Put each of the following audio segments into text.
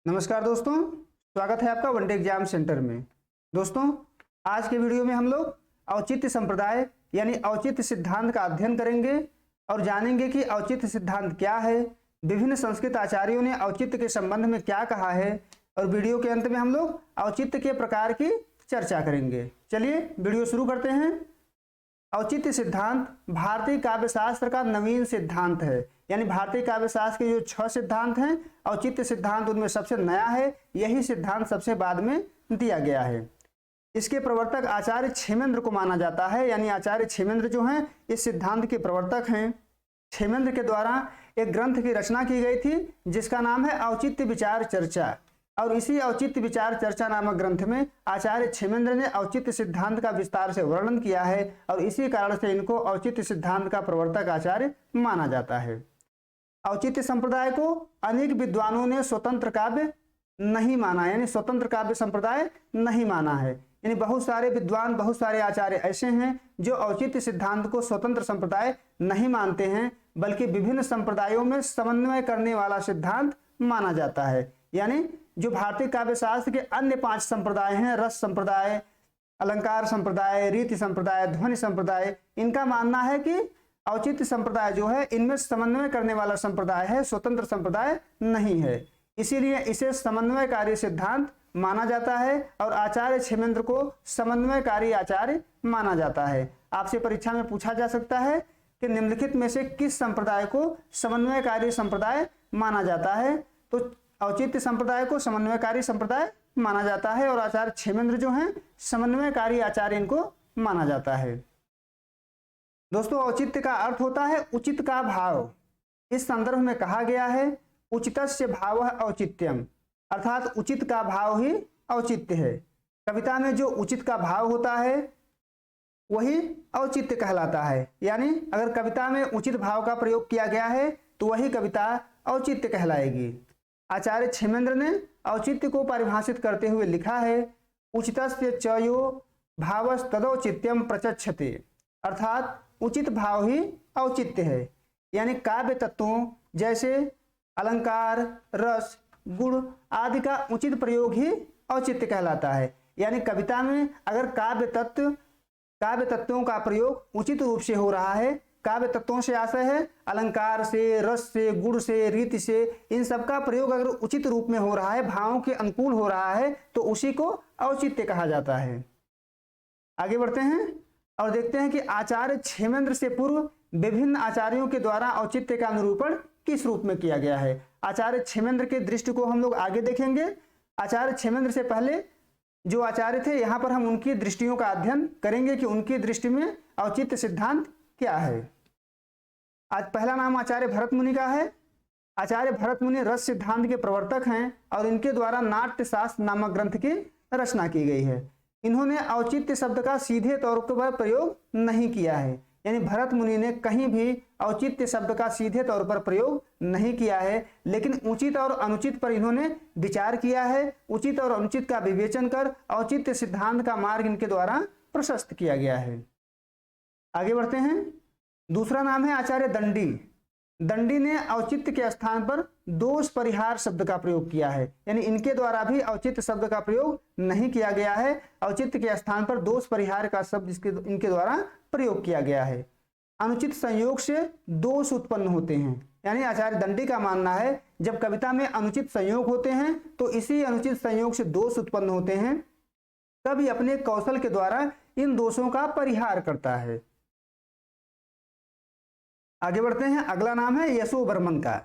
नमस्कार दोस्तों, स्वागत है आपका वनडे एग्जाम सेंटर में। दोस्तों, आज के वीडियो में हम लोग औचित्य संप्रदाय यानी औचित्य सिद्धांत का अध्ययन करेंगे और जानेंगे कि औचित्य सिद्धांत क्या है, विभिन्न संस्कृत आचार्यों ने औचित्य के संबंध में क्या कहा है और वीडियो के अंत में हम लोग औचित्य के प्रकार की चर्चा करेंगे। चलिए वीडियो शुरू करते हैं। औचित्य सिद्धांत भारतीय काव्यशास्त्र का नवीन सिद्धांत है, यानी भारतीय काव्यशास्त्र के जो 6 सिद्धांत हैं, औचित्य सिद्धांत उनमें सबसे नया है। यही सिद्धांत सबसे बाद में दिया गया है। इसके प्रवर्तक आचार्य क्षेमेंद्र को माना जाता है, यानी आचार्य क्षेमेंद्र जो हैं इस सिद्धांत के प्रवर्तक हैं। क्षेमेंद्र के द्वारा एक ग्रंथ की रचना की गई थी जिसका नाम है औचित्य विचार चर्चा, और इसी औचित्य विचार चर्चा नामक ग्रंथ में आचार्य क्षेमेंद्र ने औचित्य सिद्धांत का विस्तार से वर्णन किया है और इसी कारण से इनको औचित्य सिद्धांत का प्रवर्तक आचार्य माना जाता है। औचित्य संप्रदाय को अनेक विद्वानों ने स्वतंत्र काव्य नहीं माना, यानी स्वतंत्र काव्य संप्रदाय नहीं माना है। यानी बहुत सारे विद्वान, बहुत सारे आचार्य ऐसे हैं जो औचित्य सिद्धांत को स्वतंत्र संप्रदाय नहीं मानते हैं, बल्कि विभिन्न संप्रदायों में समन्वय करने वाला सिद्धांत माना जाता है। यानी जो भारतीय काव्यशास्त्र के अन्य 5 संप्रदाय हैं, रस संप्रदाय, अलंकार संप्रदाय, रीति संप्रदाय, ध्वनि संप्रदाय, इनका मानना है कि औचित्य संप्रदाय जो है इनमें समन्वय करने वाला संप्रदाय है, स्वतंत्र संप्रदाय नहीं है। इसीलिए इसे समन्वयकारी सिद्धांत माना जाता है और आचार्य क्षेमेंद्र को समन्वयकारी आचार्य माना जाता है। आपसे परीक्षा में पूछा जा सकता है कि निम्नलिखित में से किस संप्रदाय को समन्वयकारी संप्रदाय माना जाता है, तो औचित्य संप्रदाय को समन्वयकारी संप्रदाय माना जाता है और आचार्य क्षेमेंद्र जो हैं समन्वयकारी आचार्य इनको माना जाता है। दोस्तों, औचित्य का अर्थ होता है उचित का भाव। इस संदर्भ में कहा गया है उचितस्य भावः औचित्यम, अर्थात उचित का भाव ही औचित्य है। कविता में जो उचित का भाव होता है वही औचित्य कहलाता है। यानी अगर कविता में उचित भाव का प्रयोग किया गया है तो वही कविता औचित्य कहलाएगी। आचार्य क्षेमेंद्र ने औचित्य को परिभाषित करते हुए लिखा है उचितस्य च यो भावस्तदौचित्यम प्रचक्षते, अर्थात उचित भाव ही औचित्य है। यानी काव्य तत्वों जैसे अलंकार, रस, गुण आदि का उचित प्रयोग ही औचित्य कहलाता है। यानी कविता में अगर काव्य तत्वों का प्रयोग उचित रूप से हो रहा है, काव्य तत्वों से आशय है अलंकार से, रस से, गुण से, रीति से, इन सब का प्रयोग अगर उचित रूप में हो रहा है, भावों के अनुकूल हो रहा है, तो उसी को औचित्य कहा जाता है। आगे बढ़ते हैं और देखते हैं कि आचार्य क्षेमेंद्र से पूर्व विभिन्न आचार्यों के द्वारा औचित्य का निरूपण किस रूप में किया गया है। आचार्य क्षेमेंद्र के दृष्टि को हम लोग आगे देखेंगे। आचार्य क्षेमेंद्र से पहले जो आचार्य थे, यहाँ पर हम उनकी दृष्टियों का अध्ययन करेंगे कि उनकी दृष्टि में औचित्य सिद्धांत क्या है। आज पहला नाम आचार्य भरत मुनि का है। आचार्य भरत मुनि रस सिद्धांत के प्रवर्तक हैं और इनके द्वारा नाट्य शास्त्र नामक ग्रंथ की रचना की गई है। इन्होंने औचित्य शब्द का सीधे तौर पर प्रयोग नहीं किया है, यानी भरत मुनि ने कहीं भी औचित्य शब्द का सीधे तौर पर प्रयोग नहीं किया है, लेकिन उचित और अनुचित पर इन्होंने विचार किया है। उचित और अनुचित का विवेचन कर औचित्य सिद्धांत का मार्ग इनके द्वारा प्रशस्त किया गया है। आगे बढ़ते हैं। दूसरा नाम है आचार्य दंडी। दंडी ने औचित्य के स्थान पर दोष परिहार शब्द का प्रयोग किया है, यानी इनके द्वारा भी औचित्य शब्द का प्रयोग नहीं किया गया है। औचित्य के स्थान पर दोष परिहार का शब्द इनके द्वारा प्रयोग किया गया है। अनुचित संयोग से दोष उत्पन्न होते हैं, यानी आचार्य दंडी का मानना है जब कविता में अनुचित संयोग होते हैं तो इसी अनुचित संयोग से दोष उत्पन्न होते हैं, तभी अपने कौशल के द्वारा इन दोषों का परिहार करता है। आगे बढ़ते हैं। अगला नाम है यशोवर्मन का।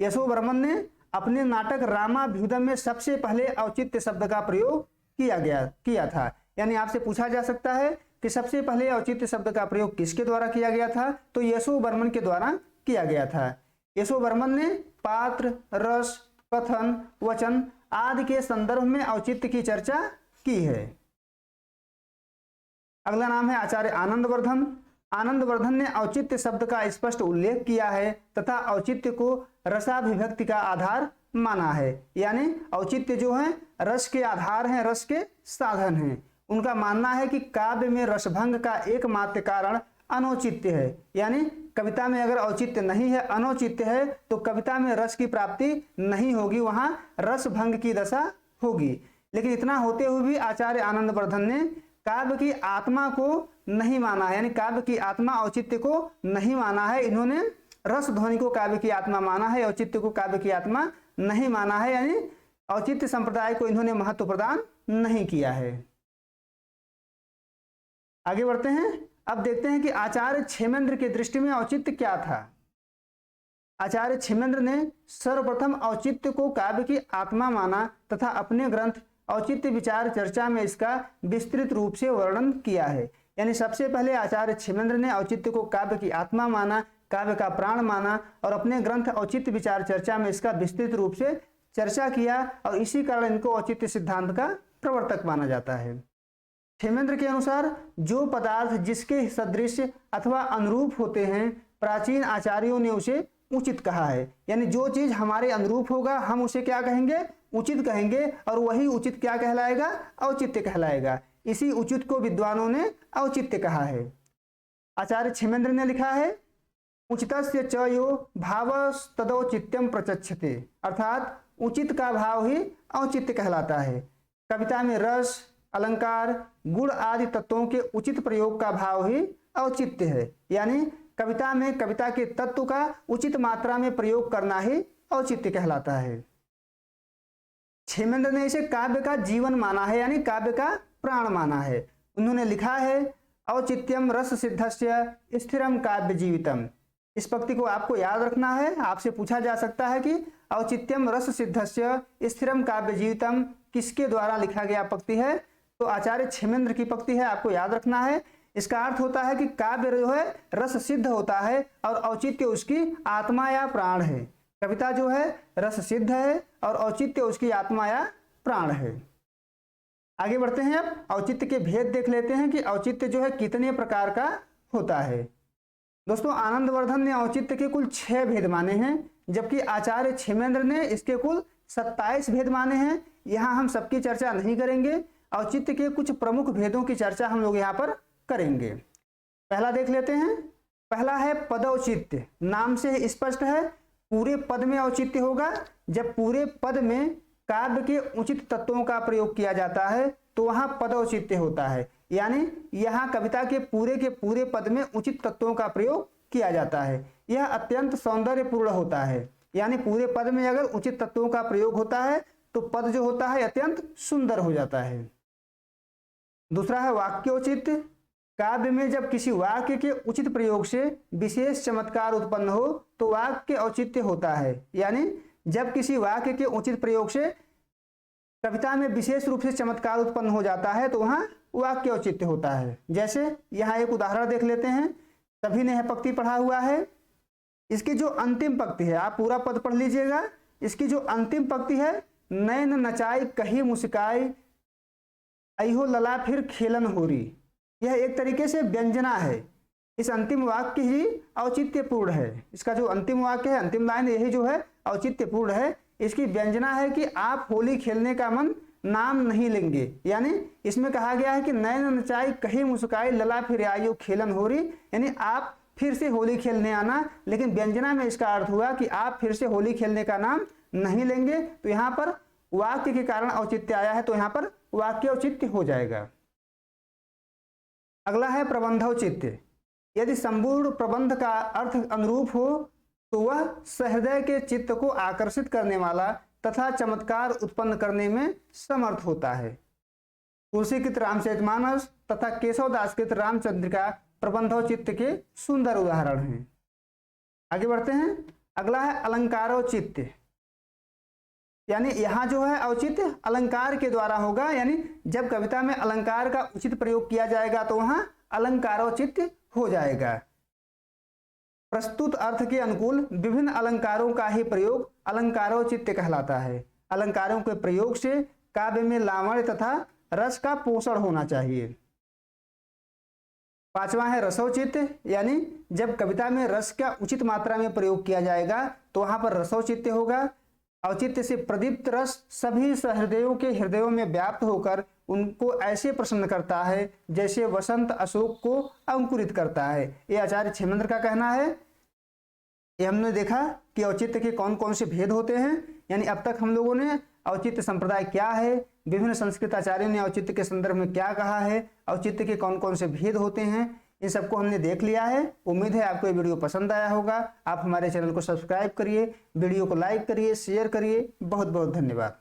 यशोवर्मन ने अपने नाटक रामाभ्युदय में सबसे पहले औचित्य शब्द का प्रयोग किया था। यानी आपसे पूछा जा सकता है कि सबसे पहले औचित्य शब्द का प्रयोग किसके द्वारा किया गया था, तो यशोवर्मन के द्वारा किया गया था। यशोवर्मन ने पात्र, रस, कथन, वचन आदि के संदर्भ में औचित्य की चर्चा की है। अगला नाम है आचार्य आनंदवर्धन। आनंदवर्धन ने औचित्य शब्द का स्पष्ट उल्लेख किया है तथा औचित्य को रसाभिव्यक्ति का आधार माना है। यानी औचित्य जो है रस के आधार हैं, रस के साधन हैं। उनका मानना है कि काव्य में रसभंग का एकमात्र कारण अनौचित्य है, यानी कविता में अगर औचित्य नहीं है, अनौचित्य है, तो कविता में रस की प्राप्ति नहीं होगी, वहां रस भंग की दशा होगी। लेकिन इतना होते हुए भी आचार्य आनंदवर्धन ने काव्य की आत्मा को नहीं माना है, यानी काव्य की आत्मा औचित्य को नहीं माना है। इन्होंने रस ध्वनि को काव्य की आत्मा माना है, औचित्य को काव्य की आत्मा नहीं माना है, यानी औचित्य संप्रदाय को इन्होंने महत्व प्रदान नहीं किया है। आगे बढ़ते हैं। अब देखते हैं कि आचार्य क्षेमेंद्र की दृष्टि में औचित्य क्या था। आचार्य क्षेमेंद्र ने सर्वप्रथम औचित्य को काव्य की आत्मा माना तथा अपने ग्रंथ औचित्य विचार चर्चा में इसका विस्तृत रूप से वर्णन किया है। यानी सबसे पहले आचार्य क्षेमेंद्र ने औचित्य को काव्य की आत्मा माना, काव्य का प्राण माना और अपने ग्रंथ औचित्य विचार चर्चा में इसका विस्तृत रूप से चर्चा किया, और इसी कारण इनको औचित्य सिद्धांत का प्रवर्तक माना जाता है। क्षेमेंद्र के अनुसार जो पदार्थ जिसके सदृश अथवा अनुरूप होते हैं, प्राचीन आचार्यों ने उसे उचित कहा है। यानी जो चीज हमारे अनुरूप होगा हम उसे क्या कहेंगे, उचित कहेंगे, और वही उचित क्या कहलाएगा, औचित्य कहलाएगा। इसी उचित को विद्वानों ने औचित्य कहा है। आचार्य क्षेमेंद्र ने लिखा है, उचितस्य च यो भावस्तदौचित्यम प्रचक्षते, अर्थात उचित का भाव ही औचित्य कहलाता है। कविता में रस, अलंकार, गुण आदि तत्वों के उचित प्रयोग का भाव ही औचित्य है। यानी कविता में कविता के तत्व का उचित मात्रा में प्रयोग करना ही औचित्य कहलाता है। क्षेमेंद्र ने इसे काव्य का जीवन माना है, यानी काव्य का प्राण माना है। उन्होंने लिखा है, औचित्यम रस सिद्धस्य स्थिरम काव्य जीवितम। इस पंक्ति को आपको याद रखना है। आपसे पूछा जा सकता है कि औचित्यम रस सिद्धस्य स्थिरम काव्य जीवितम किसके द्वारा लिखा गया पंक्ति है, तो आचार्य क्षेमेंद्र की पंक्ति है, आपको याद रखना है। इसका अर्थ होता है कि काव्य जो है रस सिद्ध होता है और औचित्य उसकी आत्मा या प्राण है। कविता जो है रस सिद्ध है और औचित्य उसकी आत्मा या प्राण है। आगे बढ़ते हैं। अब औचित्य के भेद देख लेते हैं कि औचित्य जो है कितने प्रकार का होता है। दोस्तों, आनंदवर्धन ने औचित्य के कुल 6 भेद माने हैं, जबकि आचार्य क्षेमेंद्र ने इसके कुल 27 भेद माने हैं। यहाँ हम सबकी चर्चा नहीं करेंगे, औचित्य के कुछ प्रमुख भेदों की चर्चा हम लोग यहाँ पर करेंगे। पहला देख लेते हैं। पहला है पदौचित्य। नाम से स्पष्ट है, पूरे पद में औचित्य होगा। जब पूरे पद में काव्य के उचित तत्वों का प्रयोग किया जाता है तो वहां पदौचित्य होता है। यानी यहाँ कविता के पूरे पद में उचित तत्वों का प्रयोग किया जाता है। यह अत्यंत सौंदर्यपूर्ण होता है। यानी पूरे पद में अगर उचित तत्वों का प्रयोग होता है तो पद जो होता है अत्यंत सुंदर हो जाता है। दूसरा है वाक्योचित्य। काव्य में जब किसी वाक्य के उचित प्रयोग से विशेष चमत्कार उत्पन्न हो तो वाक्य औचित्य होता है। यानी जब किसी वाक्य के उचित प्रयोग से कविता में विशेष रूप से चमत्कार उत्पन्न हो जाता है तो वहां वाक्य औचित्य होता है। जैसे यहाँ एक उदाहरण देख लेते हैं। सभी ने यह पंक्ति पढ़ा हुआ है। इसकी जो अंतिम पंक्ति है, आप पूरा पद पढ़ लीजिएगा। इसकी जो अंतिम पंक्ति है, नैन नचाई कही मुस्काई अहो लला फिर खेलन होरी, यह एक तरीके से व्यंजना है। इस अंतिम वाक्य ही औचित्यपूर्ण है। इसका जो अंतिम वाक्य है, अंतिम लाइन, यही जो है औचित्यपूर्ण है। इसकी व्यंजना है कि आप होली खेलने का मन नाम नहीं लेंगे। यानी इसमें कहा गया है कि नैन नचाई कही मुस्काई लला फिर आयो खेलन होरी, यानी आप फिर से होली खेलने आना। लेकिन व्यंजना में इसका अर्थ हुआ कि आप फिर से होली खेलने का नाम नहीं लेंगे। तो यहाँ पर वाक्य के कारण औचित्य आया है, तो यहाँ पर वाक्य औचित्य हो जाएगा। अगला है प्रबंधौचित्य। यदि संपूर्ण प्रबंध का अर्थ अनुरूप हो तो वह सहृदय के चित्त को आकर्षित करने वाला तथा चमत्कार उत्पन्न करने में समर्थ होता है। तुलसीकृत रामचरितमानस तथा केशवदासकृत रामचंद्रिका प्रबंधौचित्य के सुंदर उदाहरण हैं। आगे बढ़ते हैं। अगला है अलंकारोचित्य। यानी यहाँ जो है औचित्य अलंकार के द्वारा होगा। यानी जब कविता में अलंकार का उचित प्रयोग किया जाएगा तो वहां अलंकारोचित्य हो जाएगा। प्रस्तुत अर्थ के अनुकूल विभिन्न अलंकारों का ही प्रयोग अलंकारोचित्य कहलाता है। अलंकारों के प्रयोग से काव्य में लावण्य तथा रस का पोषण होना चाहिए। पांचवा है रसौचित्य। यानी जब कविता में रस का उचित मात्रा में प्रयोग किया जाएगा तो वहां पर रसौचित्य होगा। औचित्य से प्रदीप्त रस सभी सहृदयों के हृदयों में व्याप्त होकर उनको ऐसे प्रसन्न करता है जैसे वसंत अशोक को अंकुरित करता है। ये आचार्य क्षेमेंद्र का कहना है। ये हमने देखा कि औचित्य के कौन कौन से भेद होते हैं, यानी अब तक हम लोगों ने औचित्य संप्रदाय क्या है, विभिन्न संस्कृत आचार्यों ने औचित्य के संदर्भ में क्या कहा है, औचित्य के कौन कौन से भेद होते हैं, इन सबको हमने देख लिया है। उम्मीद है आपको ये वीडियो पसंद आया होगा। आप हमारे चैनल को सब्सक्राइब करिए, वीडियो को लाइक करिए, शेयर करिए। बहुत बहुत धन्यवाद।